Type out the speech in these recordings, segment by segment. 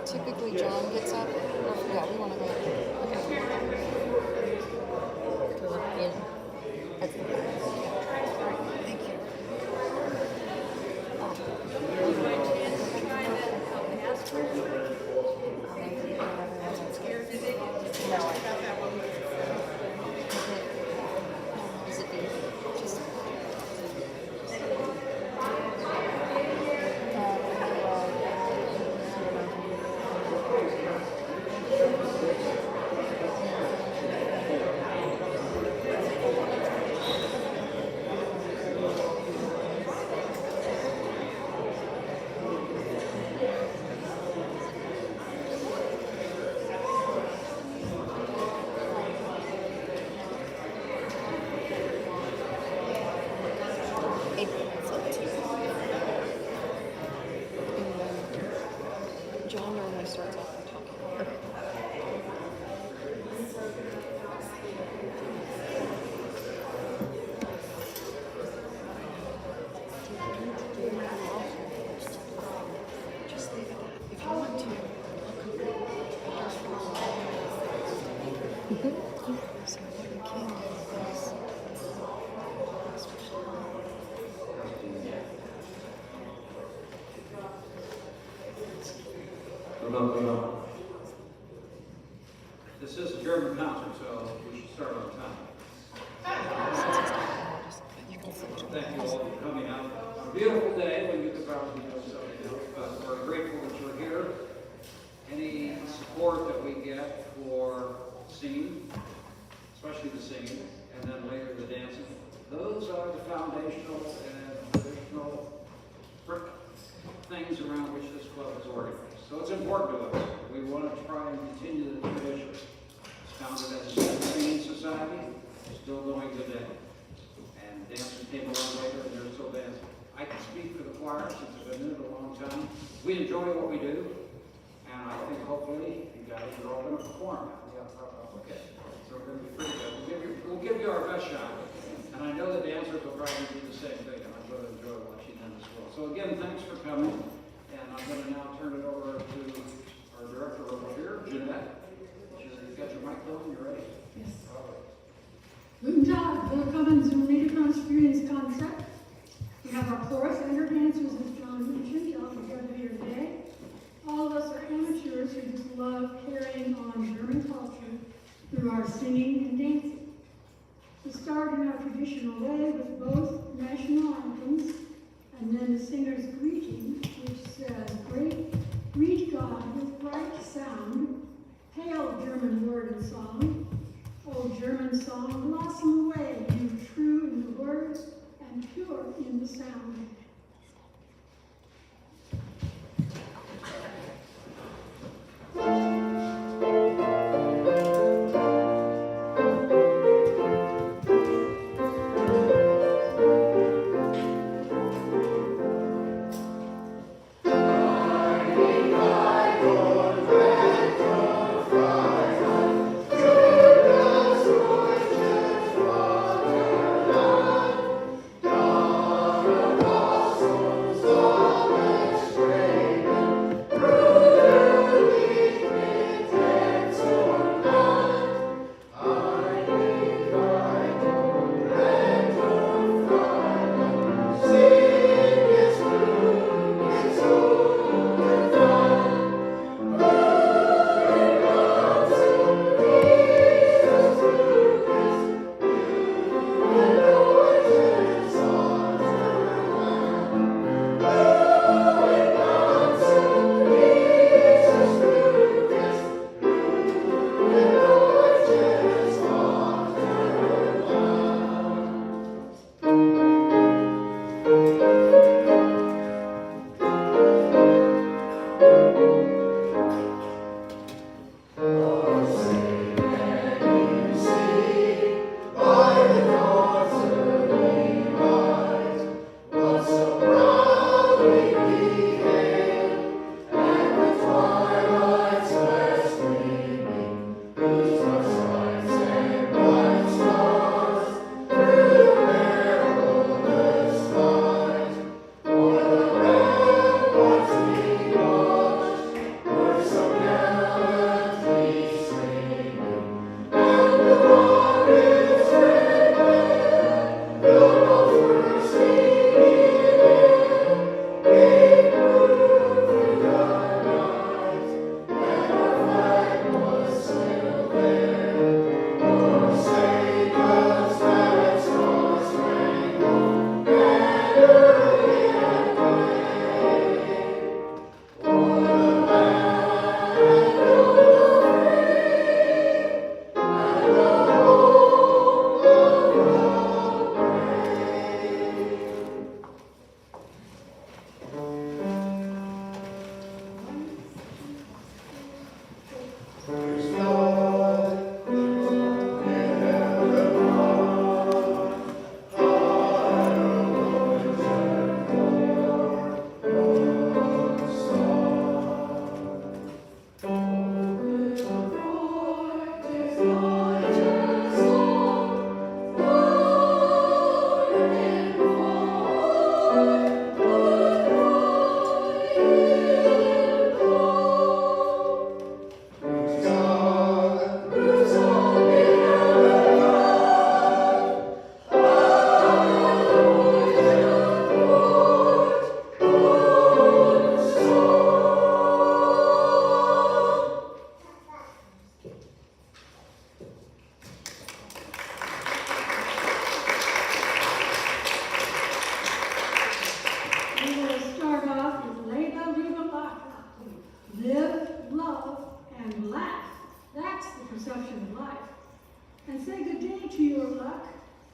Typically, John gets up. Oh, yeah, we want to go. That's the best. All right, thank you. No, I got that one. Is it just John normally starts off by talking. Okay. Just leave it at, if you want to. So what you can do is This is a German concert, so we should start on time. Thank you all for coming out. A beautiful day when you could probably do something else, but we're grateful that you're here. Any support that we get for singing, especially the singing, and then later the dancing, those are the foundational and traditional things around which this club is organized. So it's important to us. We want to try and continue the tradition. It's founded as a singing society, still going today. And dancers came along later and they're still dancing. I can speak for the choir since I've been in it a long time. We enjoy what we do, and I think hopefully you guys are all going to perform. Okay, so we're going to be pretty good. We'll give you our best shot. And I know the dancers will probably do the same thing, and I'm going to enjoy watching them as well. So again, thanks for coming. And I'm going to now turn it over to our director over here, Jeanette. You've got your mic on, you ready? Yes. Guten Tag, willkommen zum Liederkranz Frūhlings Konzert. We have our chorus and our dancers, as John mentioned, all together here today. All of us are amateurs who just love carrying on German culture through our singing and dancing. We start in our traditional way with both national anthems and then the singer's greeting, which says, greet God with bright sound, hail German word and song, O German song, blossom away, you true in the word and pure in the sound. Oh and say good day to your luck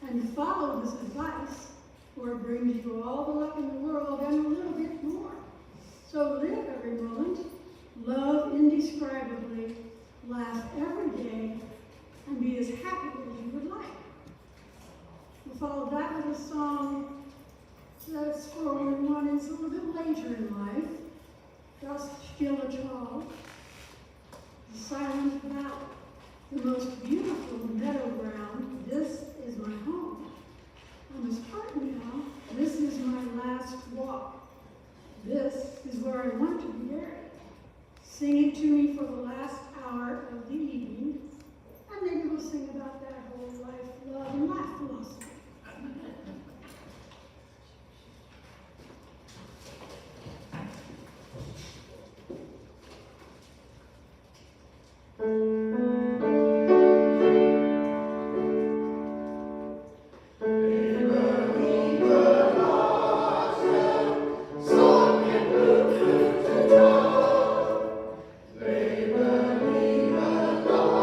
and follow this advice, for it brings you all the luck in the world and a little bit more. So live every moment, love indescribably, laugh every day, and be as happy as you would like. We'll follow that with a song that's for one is a little bit later in life. Dost still at all. The silent valley, the most beautiful meadow ground. This is my home. I must part now. This is my last walk. This is where I want to be buried. Sing it to me for the last hour of the evening, and maybe we'll sing about that whole life, love, and life philosophy. Leben, Liebe, Love.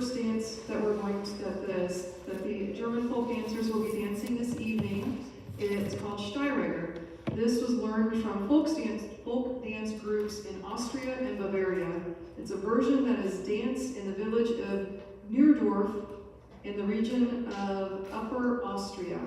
first dance that the German folk dancers will be dancing this evening. It's called Steiregger. This was learned from folk dance groups in Austria and Bavaria. It's a version that is danced in the village of Neurdorf in the region of Upper Austria.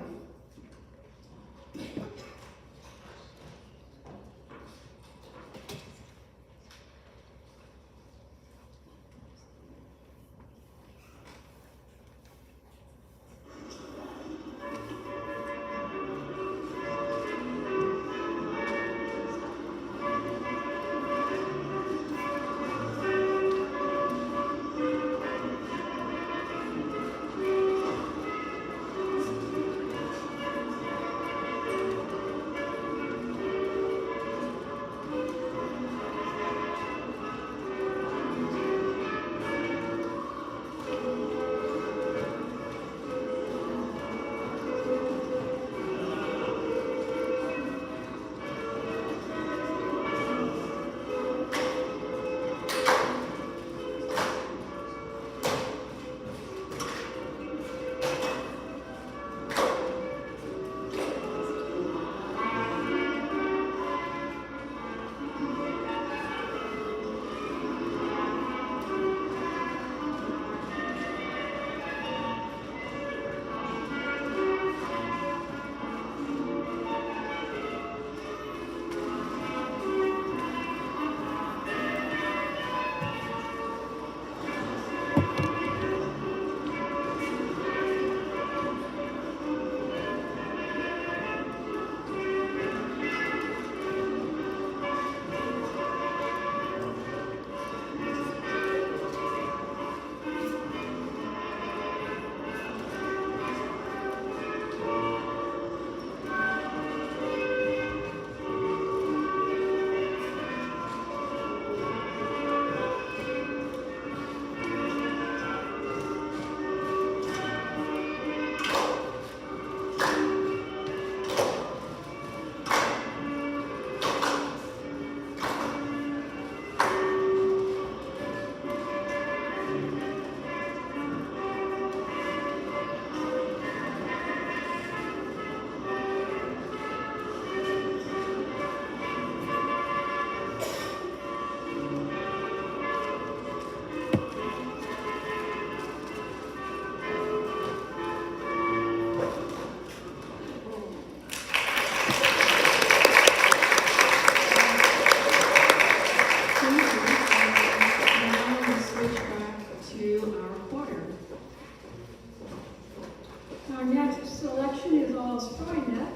Our next selection is All's Freunde.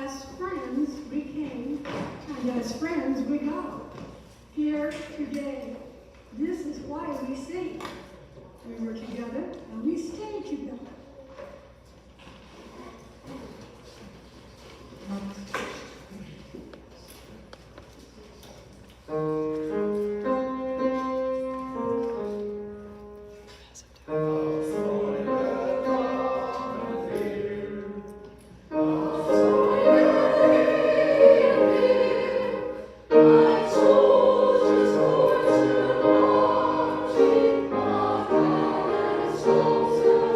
As friends we came, and as friends we go. Here today, this is why we sing. We were together, and we stayed together. So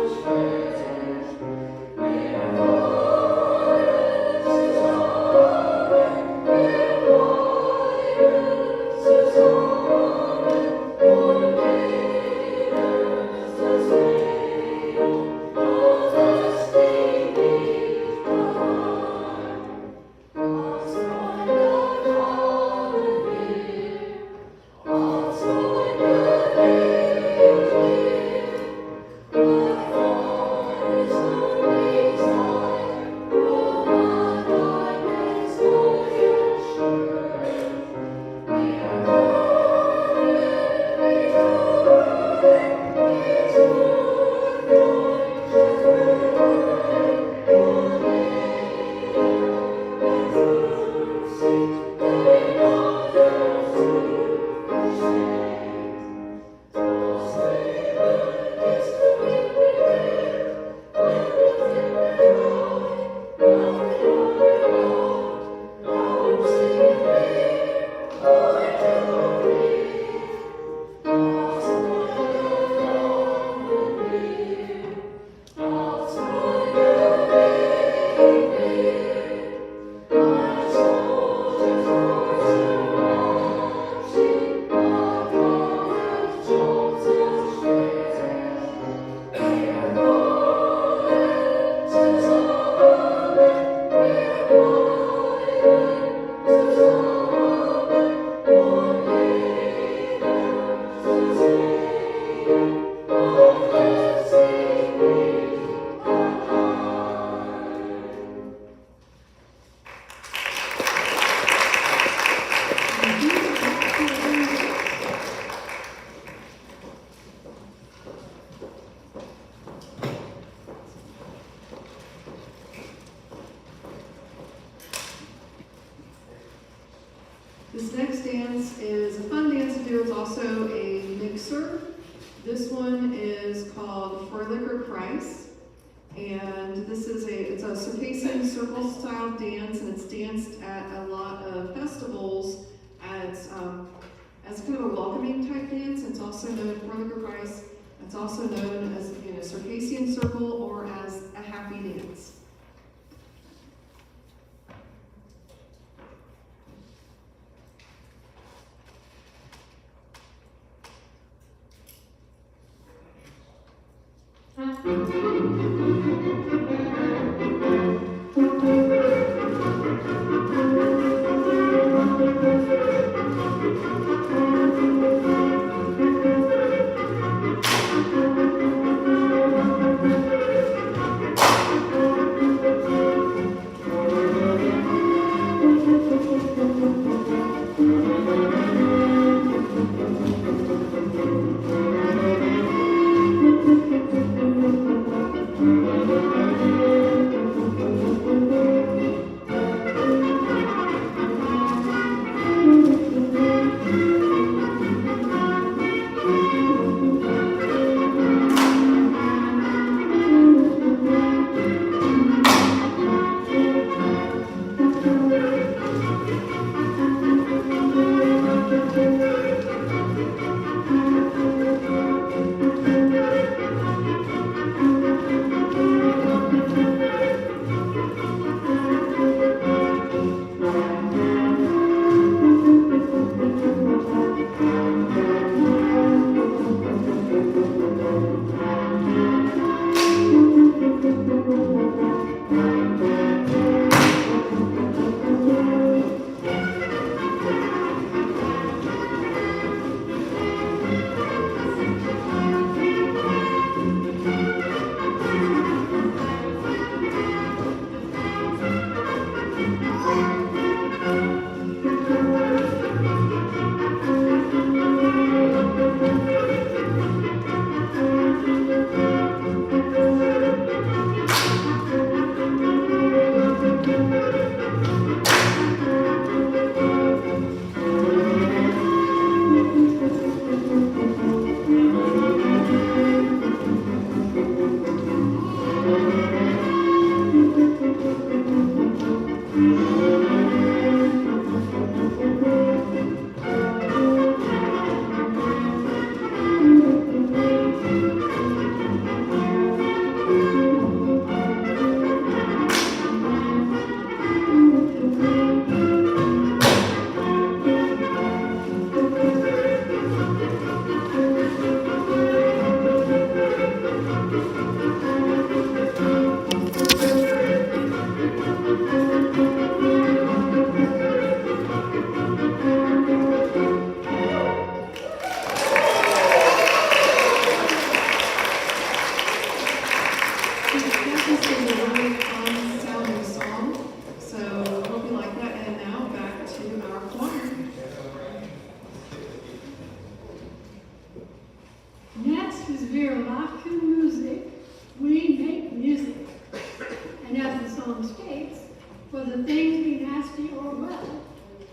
dance is a fun dance to do. It's also a mixer. This one is called Frūhlings Konzert, and it's a Circassian circle style dance, and it's danced at a lot of festivals as kind of a welcoming type dance. It's also known Frūhlings Konzert. It's also known as Circassian circle or as a happy dance.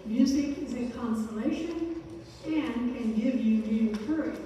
Music is a consolation and can give you new courage.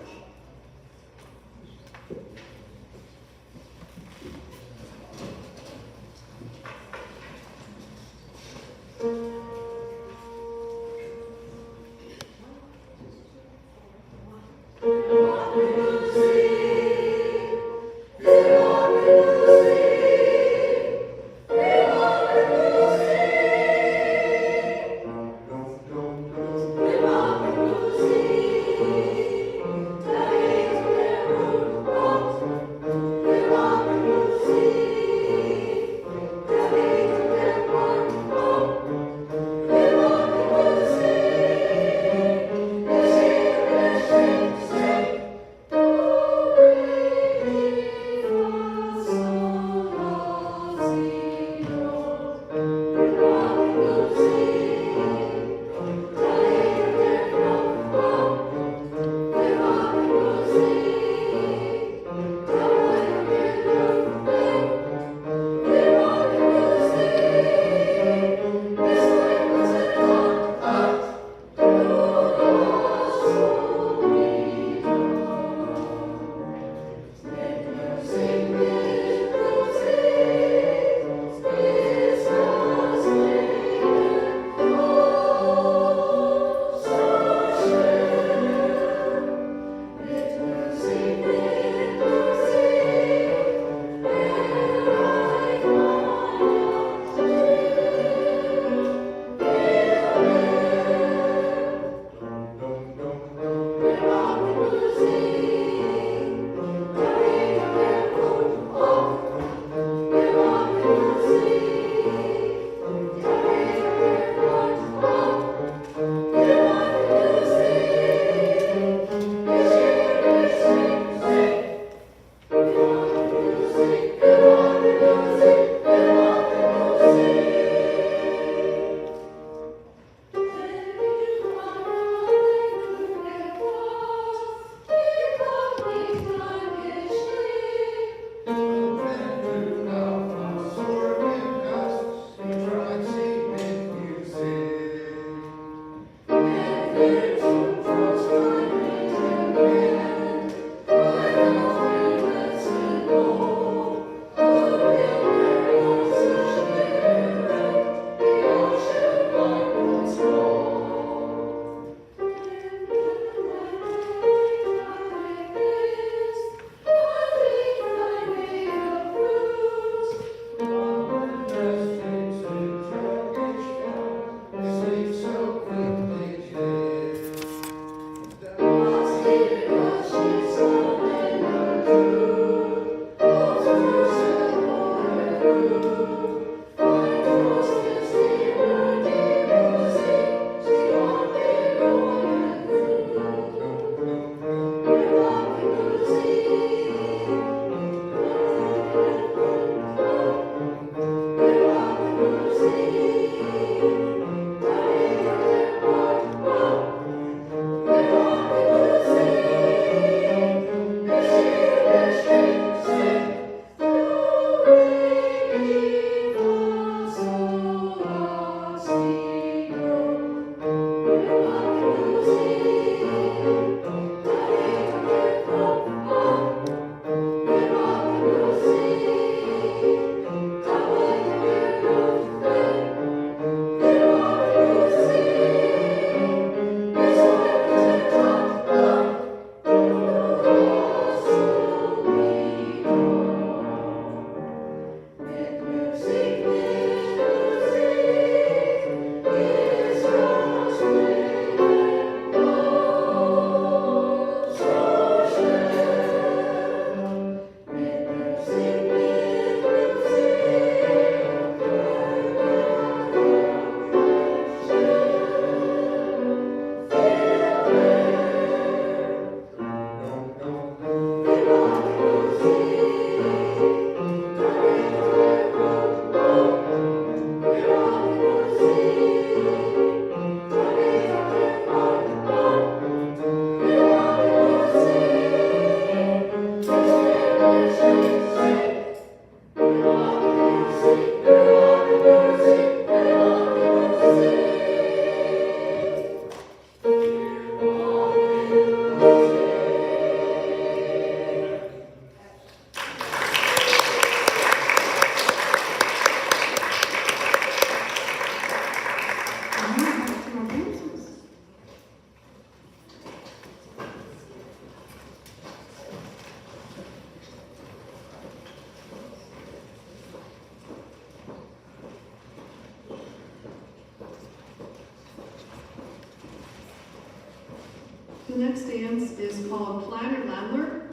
The next dance is called Kleiner Landler.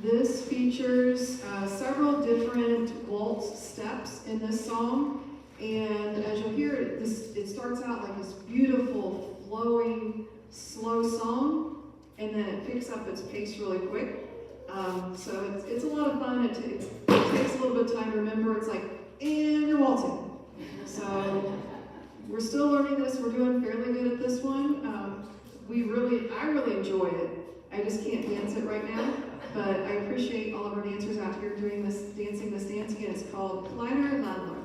This features several different waltz steps in this song. And as you'll hear, it starts out like this beautiful, flowing, slow song, and then it picks up its pace really quick. So it's a lot of fun. It takes a little bit of time to remember. It's like, and you're waltzing. So we're still learning this. We're doing fairly good at this one. I really enjoy it. I just can't dance it right now, but I appreciate all of our dancers out here doing this, dancing this dance again. It's called Kleiner Landler.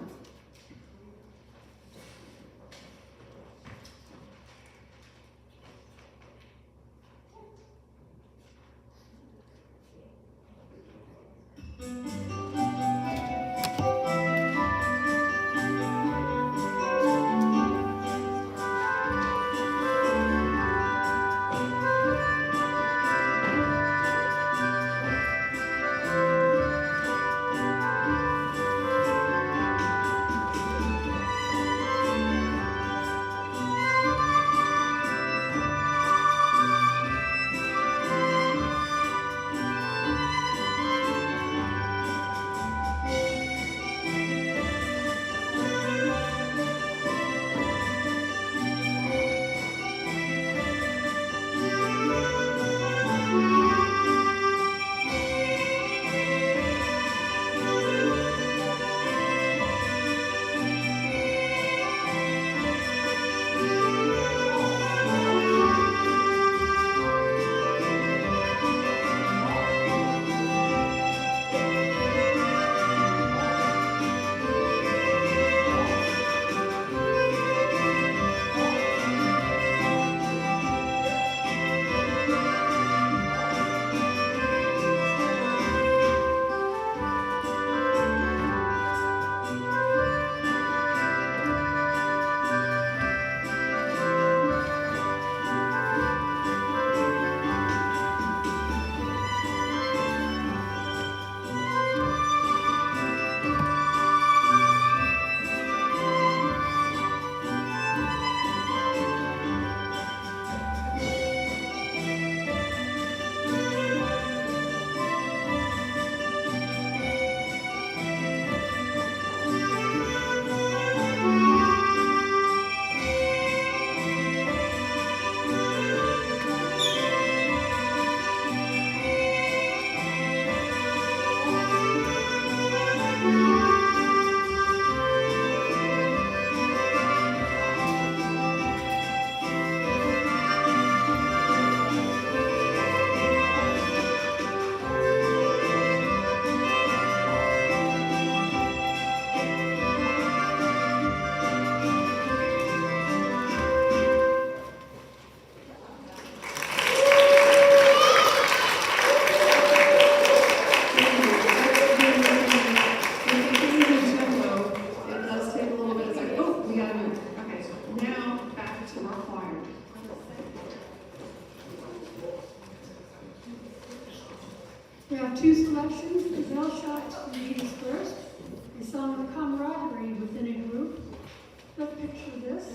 We have two selections. The bell shot leads first. A song of camaraderie within a group. Let's picture this.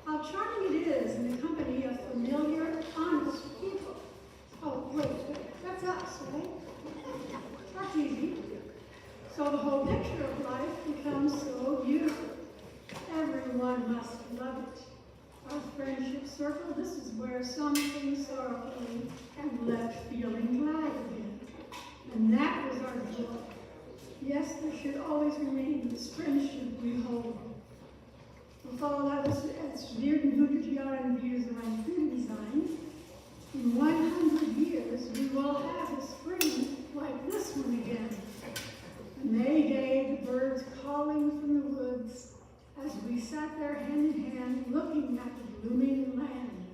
How charming it is in the company of familiar, honest people. Oh, wait, that's us, right? That's easy. So the whole picture of life becomes so beautiful. Everyone must love it. Our friendship circle, this is where some sing sorrowfully and left feeling glad again. And that was our joy. Yes, there should always remain this friendship we hold. With all of us at studieren 100 Jahren wir so ein Frühling. In 100 years, we will have a spring like this one again. A May day, the birds calling from the woods, as we sat there hand in hand, looking at the blooming land.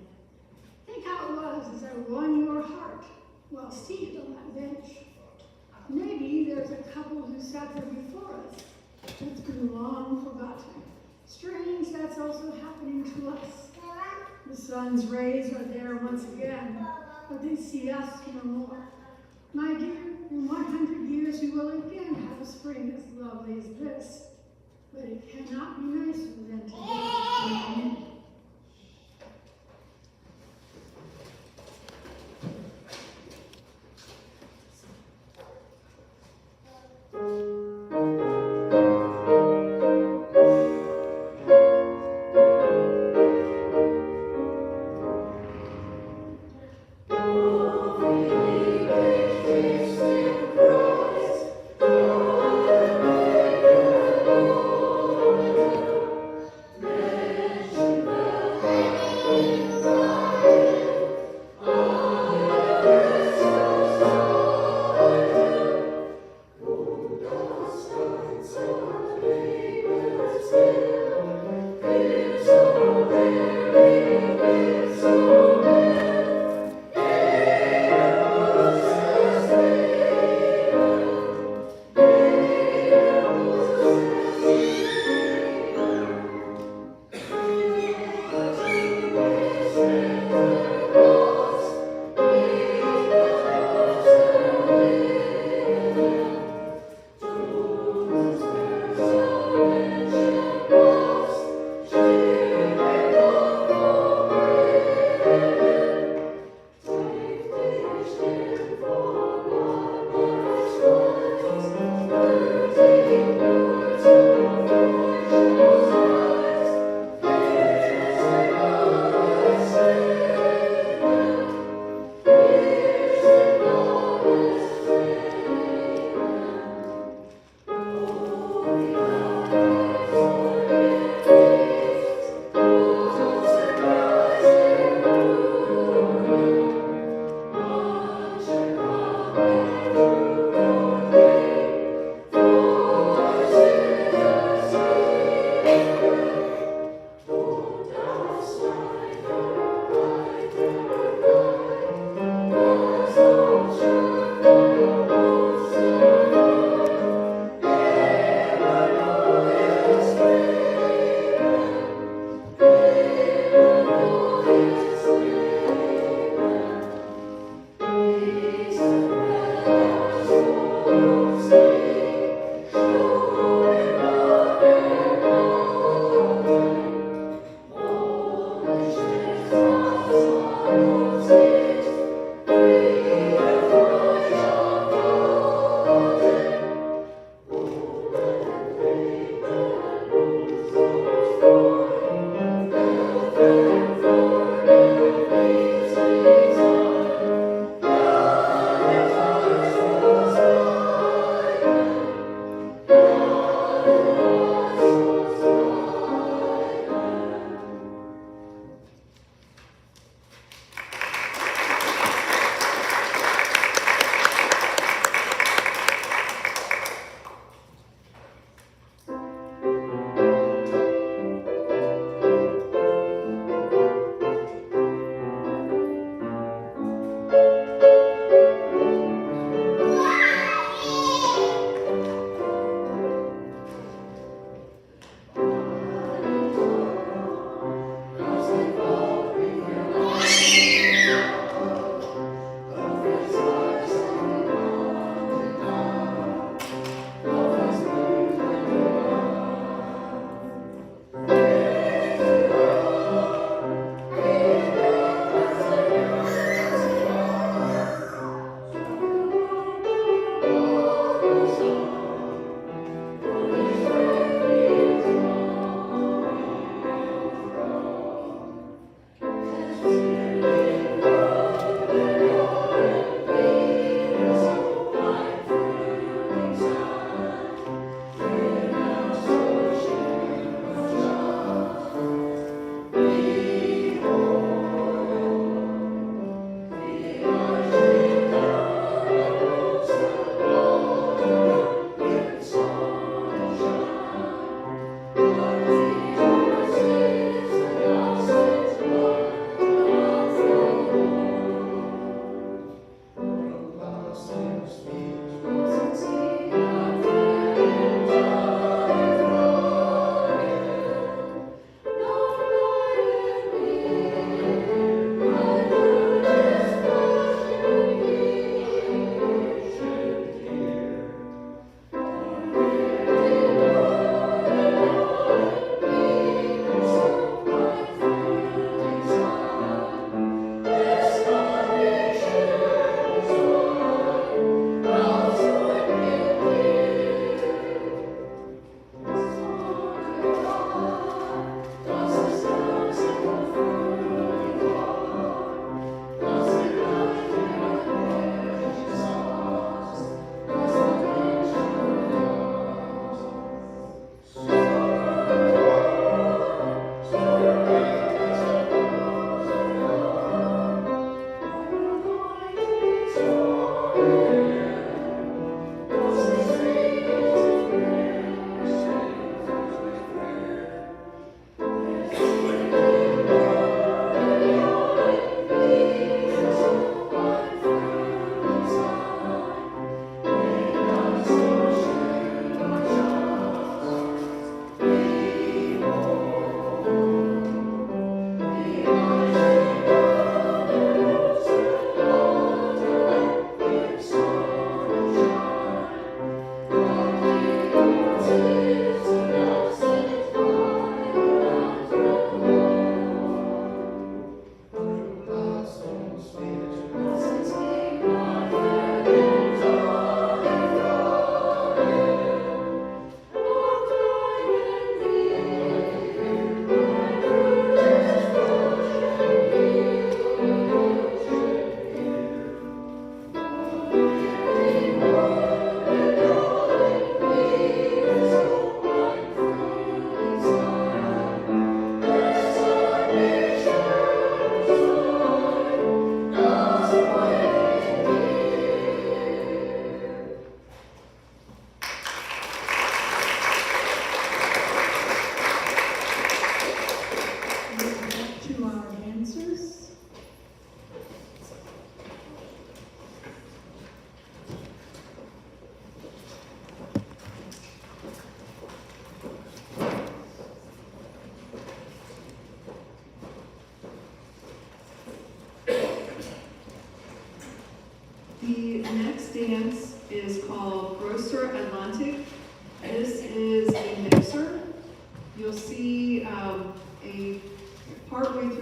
Think how it was as I won your heart while seated on that bench. Maybe there's a couple who sat there before us that's been long forgotten. Strange that's also happening to us. The sun's rays are there once again, but they see us no more. My dear, in 100 years we will again have a spring as lovely as this. But it cannot be nicer than today.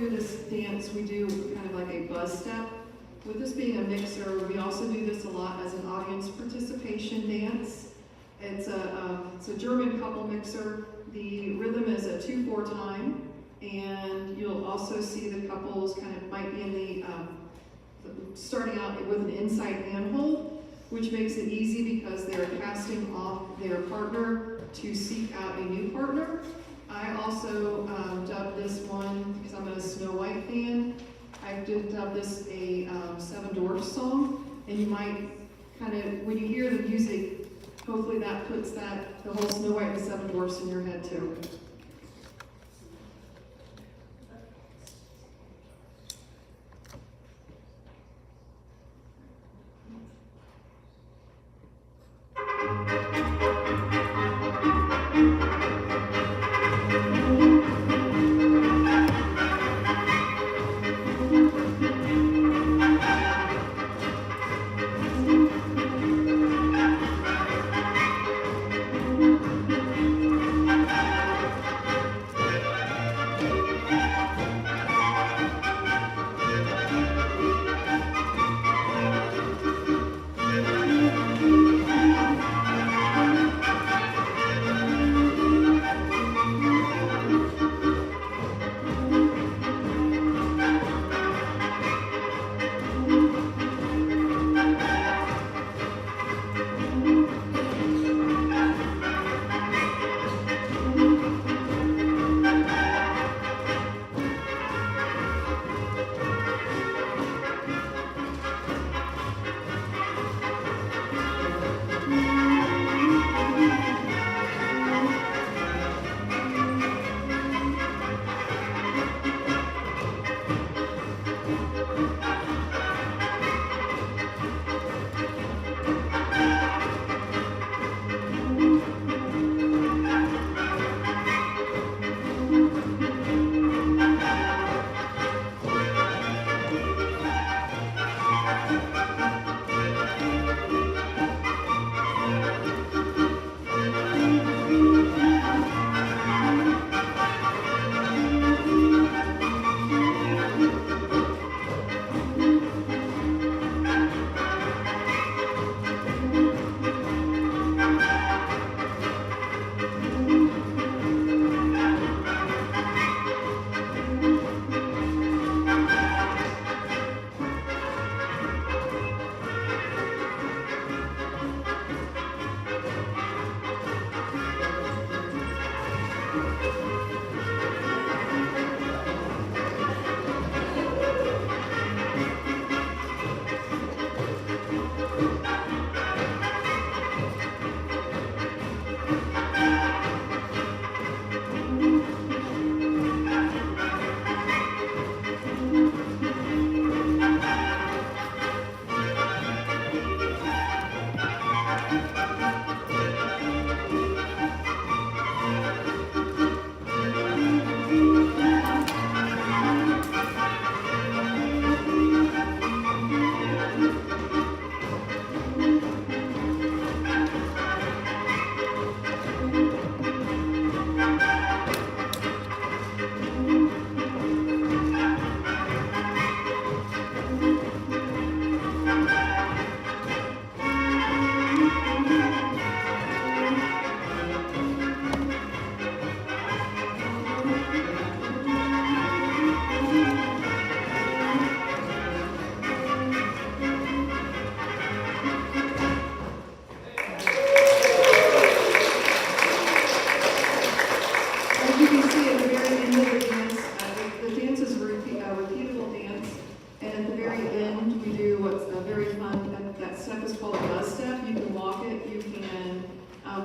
do this dance, we do kind of like a buzz step. With this being a mixer, we also do this a lot as an audience participation dance. It's a German couple mixer. The rhythm is a 2/4 time, and you'll also see the couples kind of might be in the starting out with an inside handhold, which makes it easy because they're casting off their partner to seek out a new partner. I also dubbed this one, because I'm a Snow White fan, I did dub this a Seven Dwarfs song, and you might kind of, when you hear the music, hopefully that puts the whole Snow White and the Seven Dwarfs in your head too.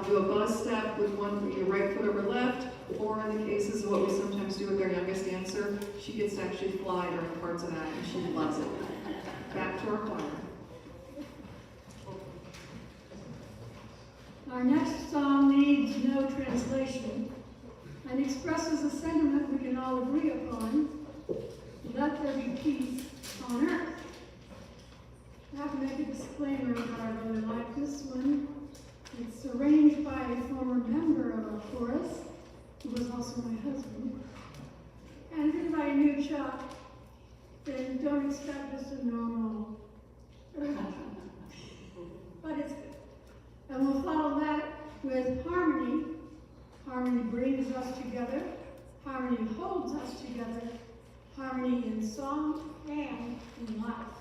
Do a buzz step with your right foot over left, or in the cases of what we sometimes do with our youngest dancer, she gets to actually fly during parts of that, and she loves it. Back to our choir. Our next song needs no translation and expresses a sentiment we can all agree upon: let there be peace on earth. I have to make a disclaimer that I really like this one. It's arranged by a former member of our chorus, who was also my husband, and written by a new child with harmony. Harmony brings us together. Harmony holds us together. Harmony in song and in life.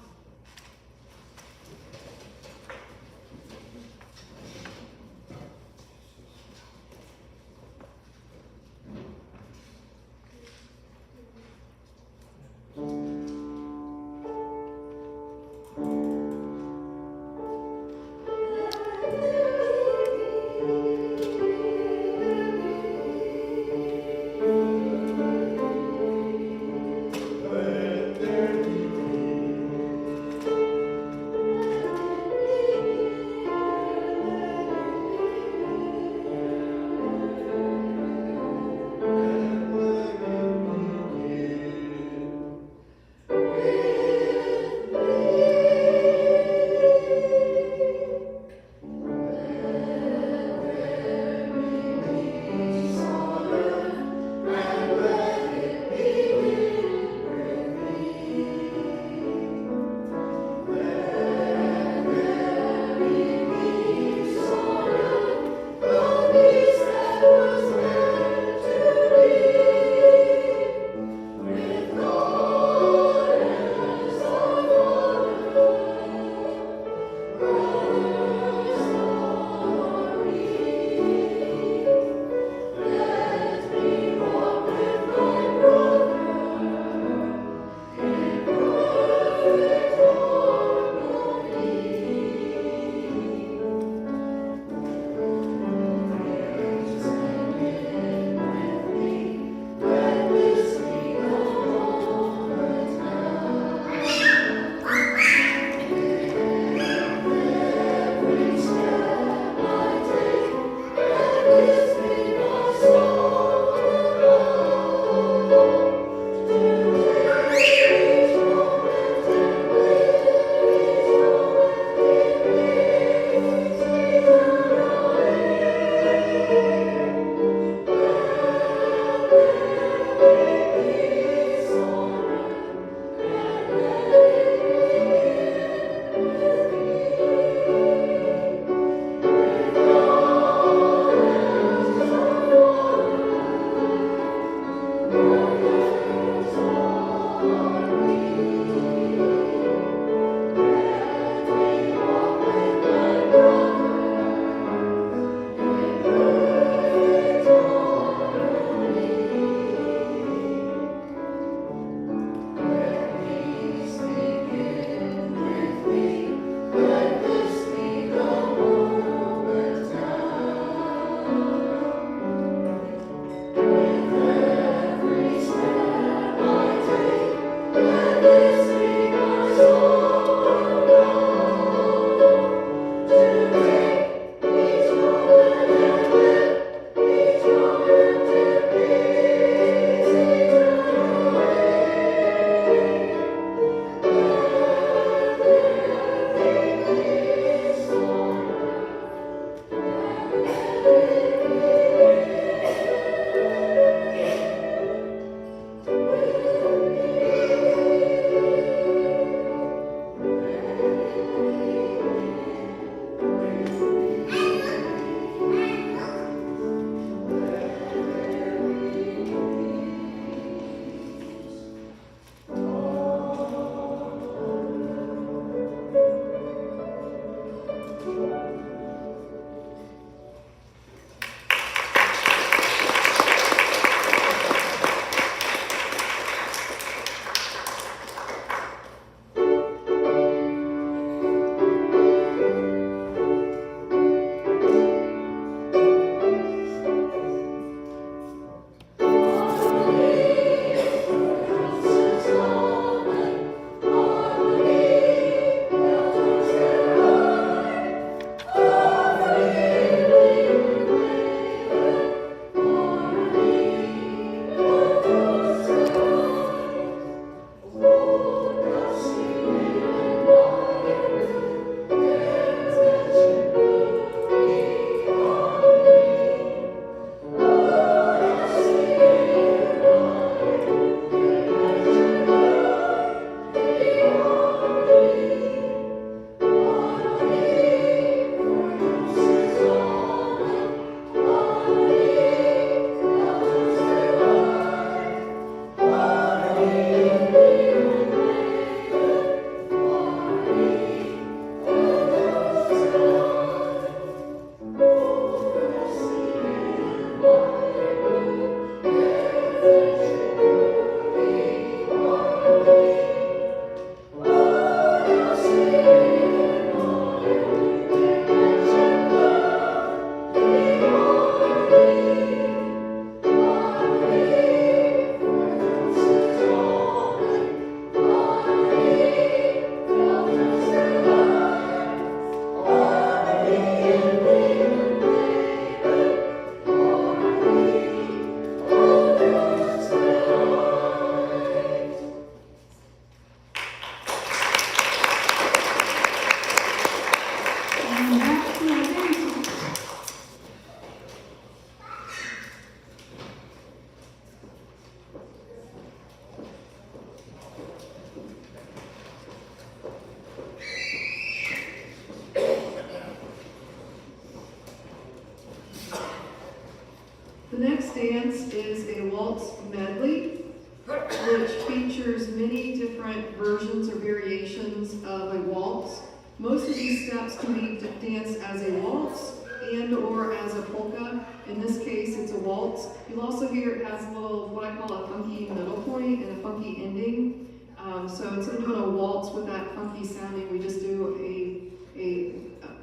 The next dance is a waltz medley, which features many different versions or variations of a waltz. Most of these steps can be danced as a waltz and or as a polka. In this case, it's a waltz. You'll also hear it has a little, what I call a funky middle point and a funky ending. So instead of doing a waltz with that funky sounding, we just do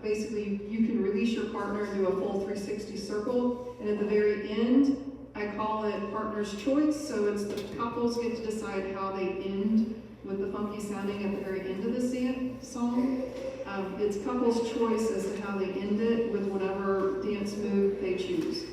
basically you can release your partner and do a full 360 circle. And at the very end, I call it partner's choice. So it's the couples get to decide how they end with the funky sounding at the very end of the song. It's couples' choice as to how they end it with whatever dance move they choose.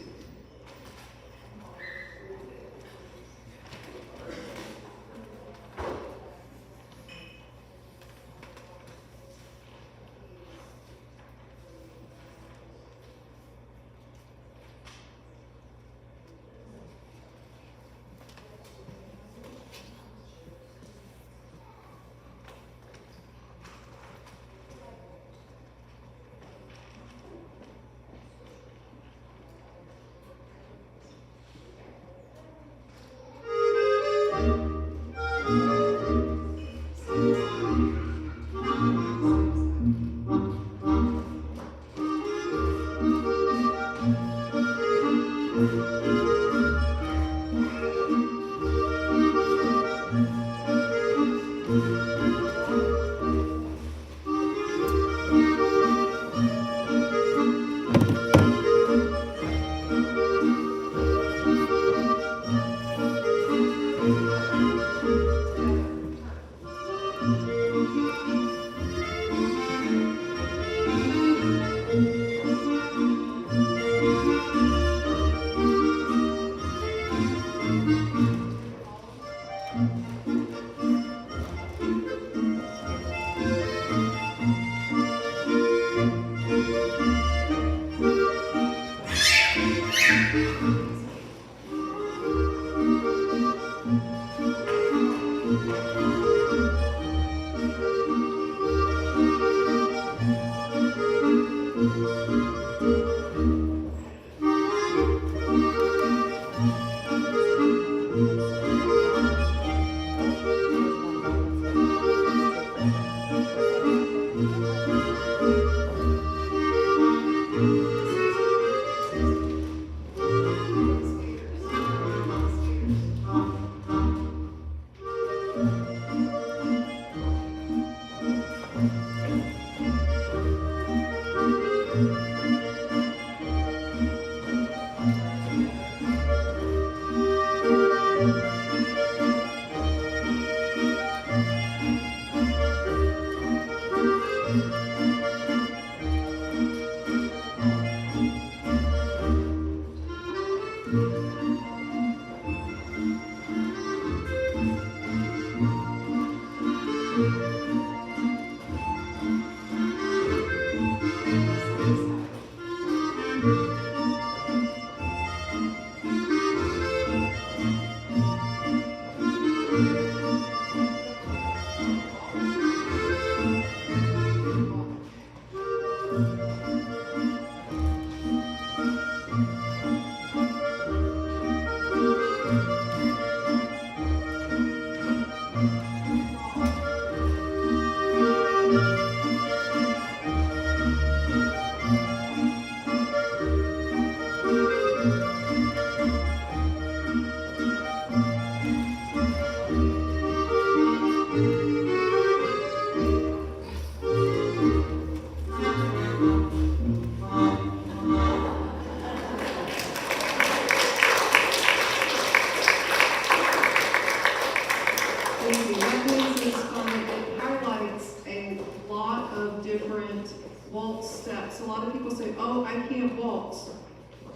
A lot of people say, oh, I can't waltz.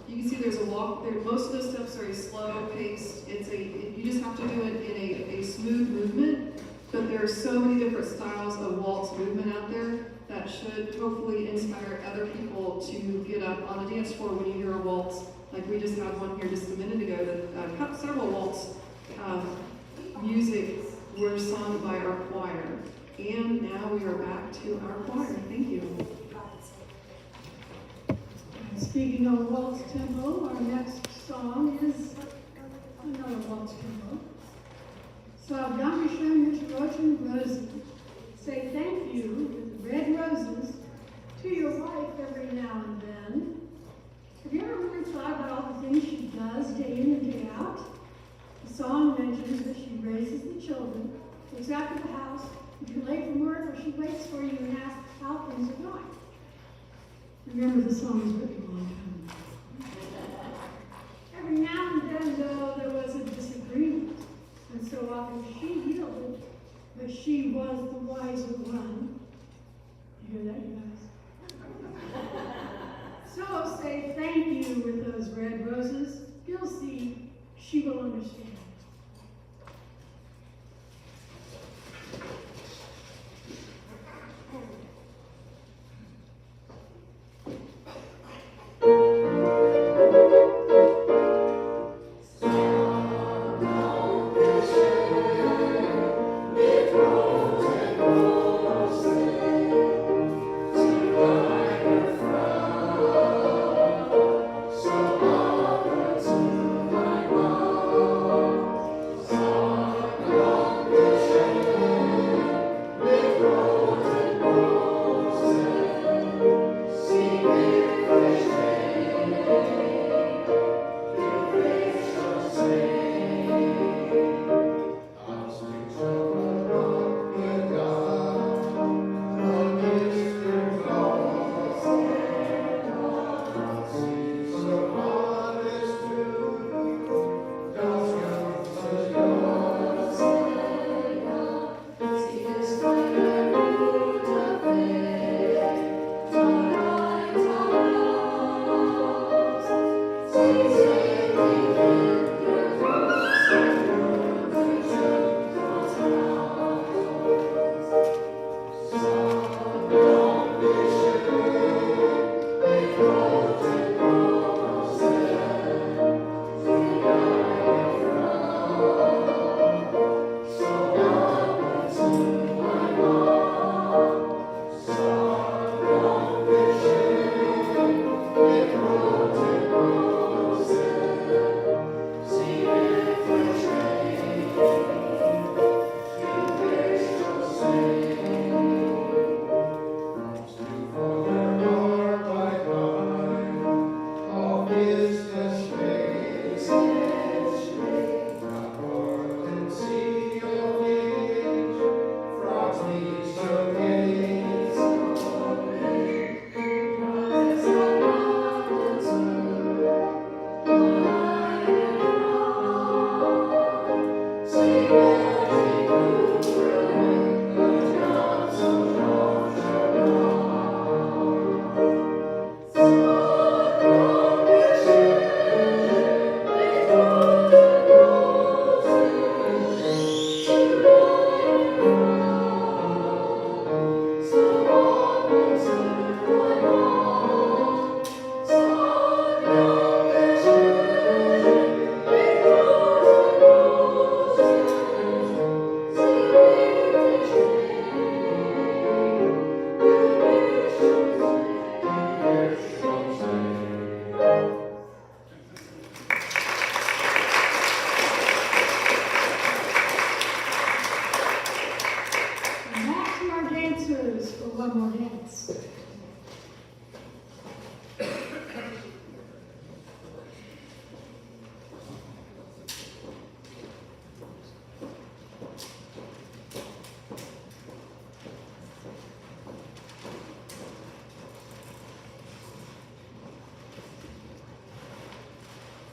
You can see there's a walk there. Most of those steps are a slow paced. You just have to do it in a smooth movement. But there are so many different styles of waltz movement out there that should hopefully inspire other people to get up on a dance floor when you hear a waltz. Like we just had one here just a minute ago that several waltz music were sung by our choir. And now we are back to our choir. Thank you. Speaking of waltz tempo, our next song is another waltz combo. So Dankeschön mit roten Rosen. Say thank you with red roses to your wife every now and then. Have you ever really thought about all the things she does day in and day out? The song mentions that she raises the children, looks after the house, if you're late from work, or she waits for you and asks how things are going. Remember, the song was written a long time ago. Every now and then, though, there was a disagreement, and so often she yielded, but she was the wiser one. You hear that, you guys? So say thank you with those red roses. You'll see, she will understand.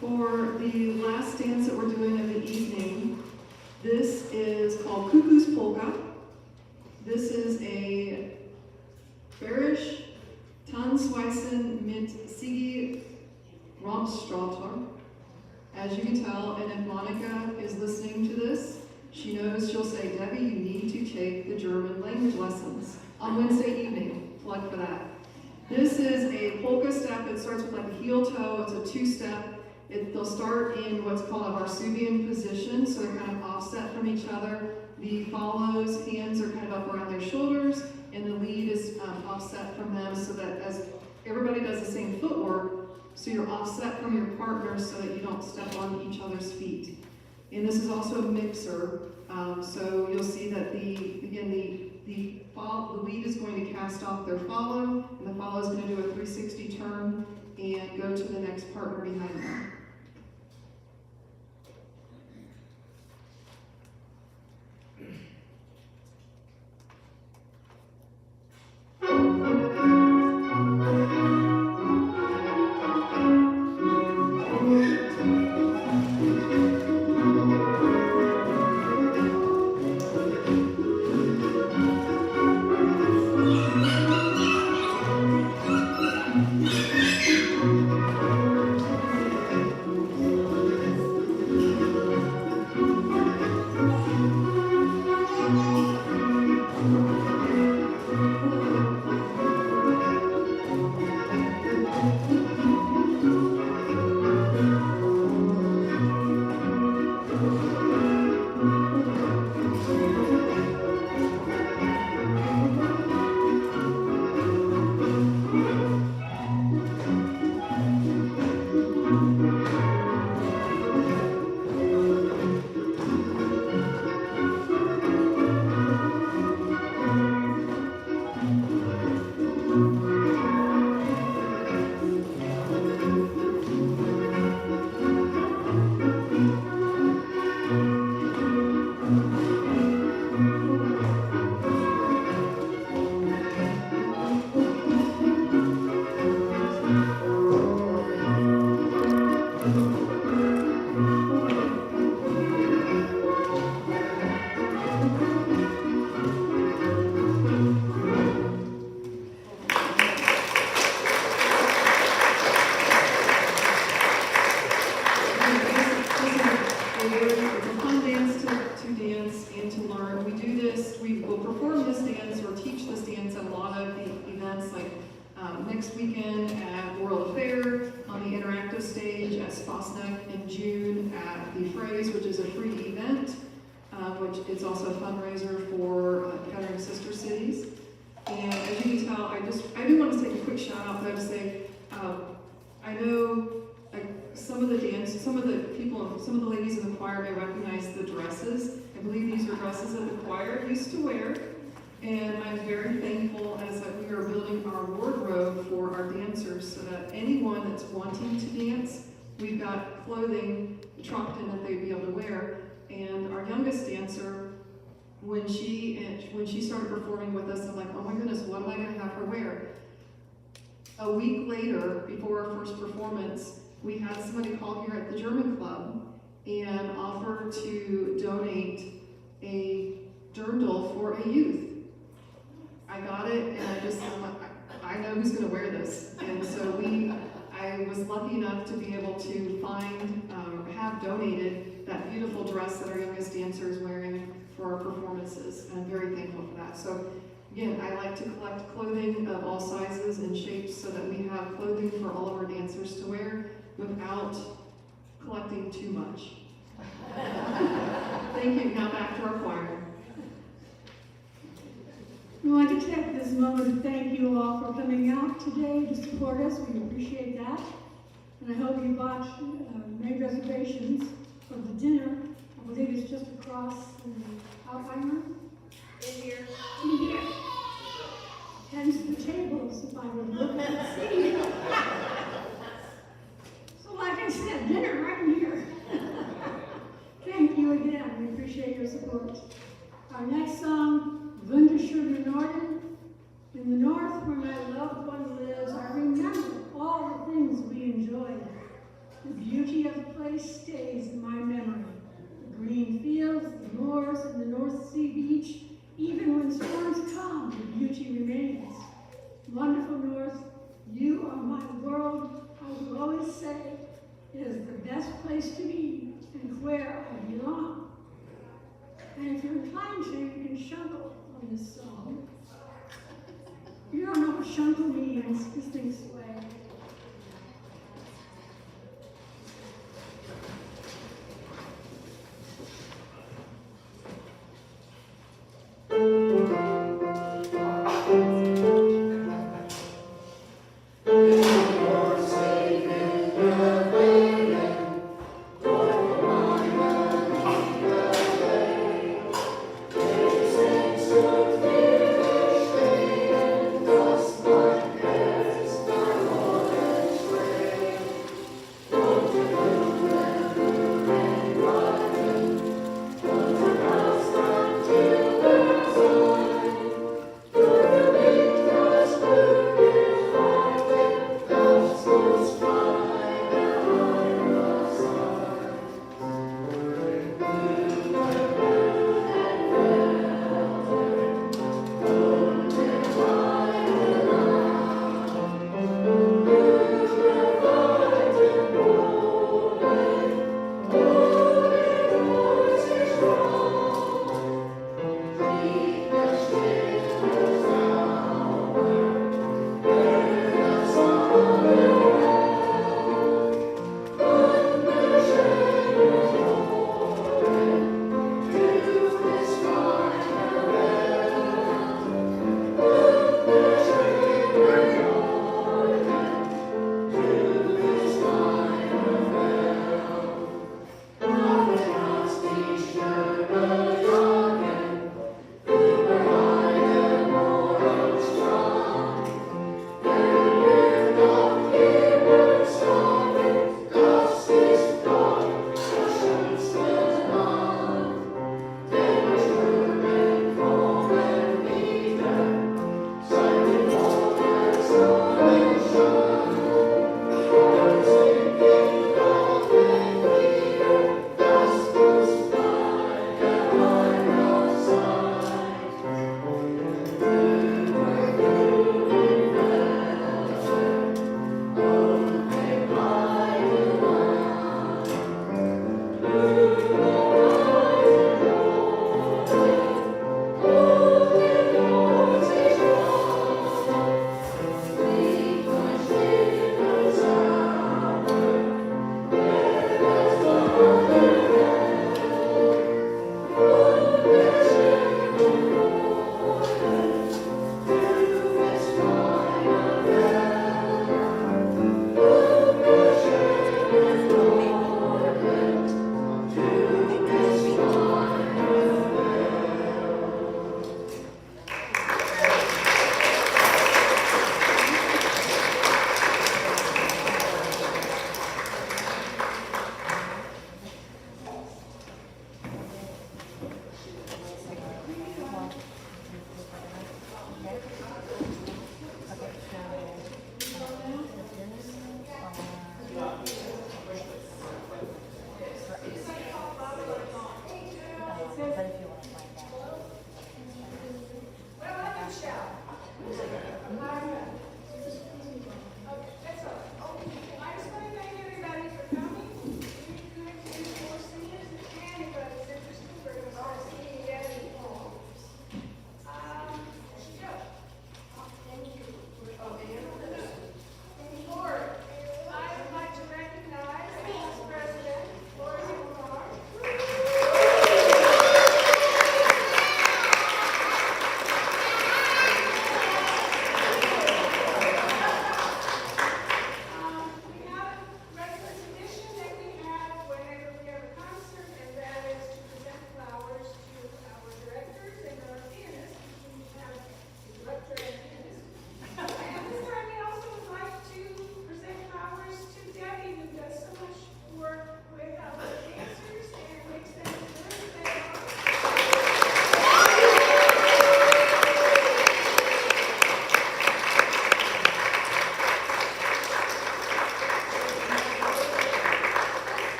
For the last dance that we're doing of the evening, this is called Cuckoo's Polka. This is a Bärisch Tanzweisen mit Sigi Romstrater. As you can tell, and if Monica is listening to this, she knows she'll say, Debbie, you need to take the German language lessons on Wednesday evening. Plug for that. This is a polka step. It starts with like a heel toe. It's a two-step. They'll start in what's called a Varsuvian position, so they're kind of offset from each other. The follows, hands are kind of up around their shoulders, and the lead is offset from them so that as everybody does the same footwork, so you're offset from your partner so that you don't step on each other's feet. And this is also a mixer, so you'll see that the lead is going to cast off their follow, and the follow is going to do a 360 turn and go to the next partner behind them. Next weekend at World Fair, on the interactive stage at Spasnek in June at the Phrase, which is a free event, which is also a fundraiser for Gathering Sister Cities. And as you can tell, I do want to take a quick shout out though to say, I know some of the people, some of the ladies in the choir may recognize the dresses. I believe these are dresses that the choir used to wear. And I'm very thankful as that we are building our wardrobe for our dancers so that anyone that's wanting to dance, we've got clothing trucked in that they'd be able to wear. And our youngest dancer, when she started performing with us, I'm like, oh my goodness, what am I going to have her wear? A week later, before our first performance, we had somebody call here at the German Club and offer to donate a dirndl for a youth. I got it, and I'm like, I know who's going to wear this. And so I was lucky enough to be able to find, have donated that beautiful dress that our youngest dancer is wearing for our performances. And I'm very thankful for that. So again, I like to collect clothing of all sizes and shapes so that we have clothing for all of our dancers to wear without collecting too much. Thank you. Now back to our choir. We want to take this moment to thank you all for coming out today to support us. We appreciate that. And I hope you made reservations for the dinner. I believe it's just across the outline room. In here. In here. Hence the tables, if I would look and see. So like I said, dinner right in here. Thank you again. We appreciate your support. Our next song, Wunderschöne Norden. In the north where my loved one lives, I remember all the things we enjoyed. The beauty of the place stays in my memory. The green fields, the moors, and the North Sea beach. Even when storms come, the beauty remains. Wonderful North, you are my world. I will always say it is the best place to be and where I belong. And if you're inclined to, you can shuggle on this song. You don't know what shuggle means, this thing's sway.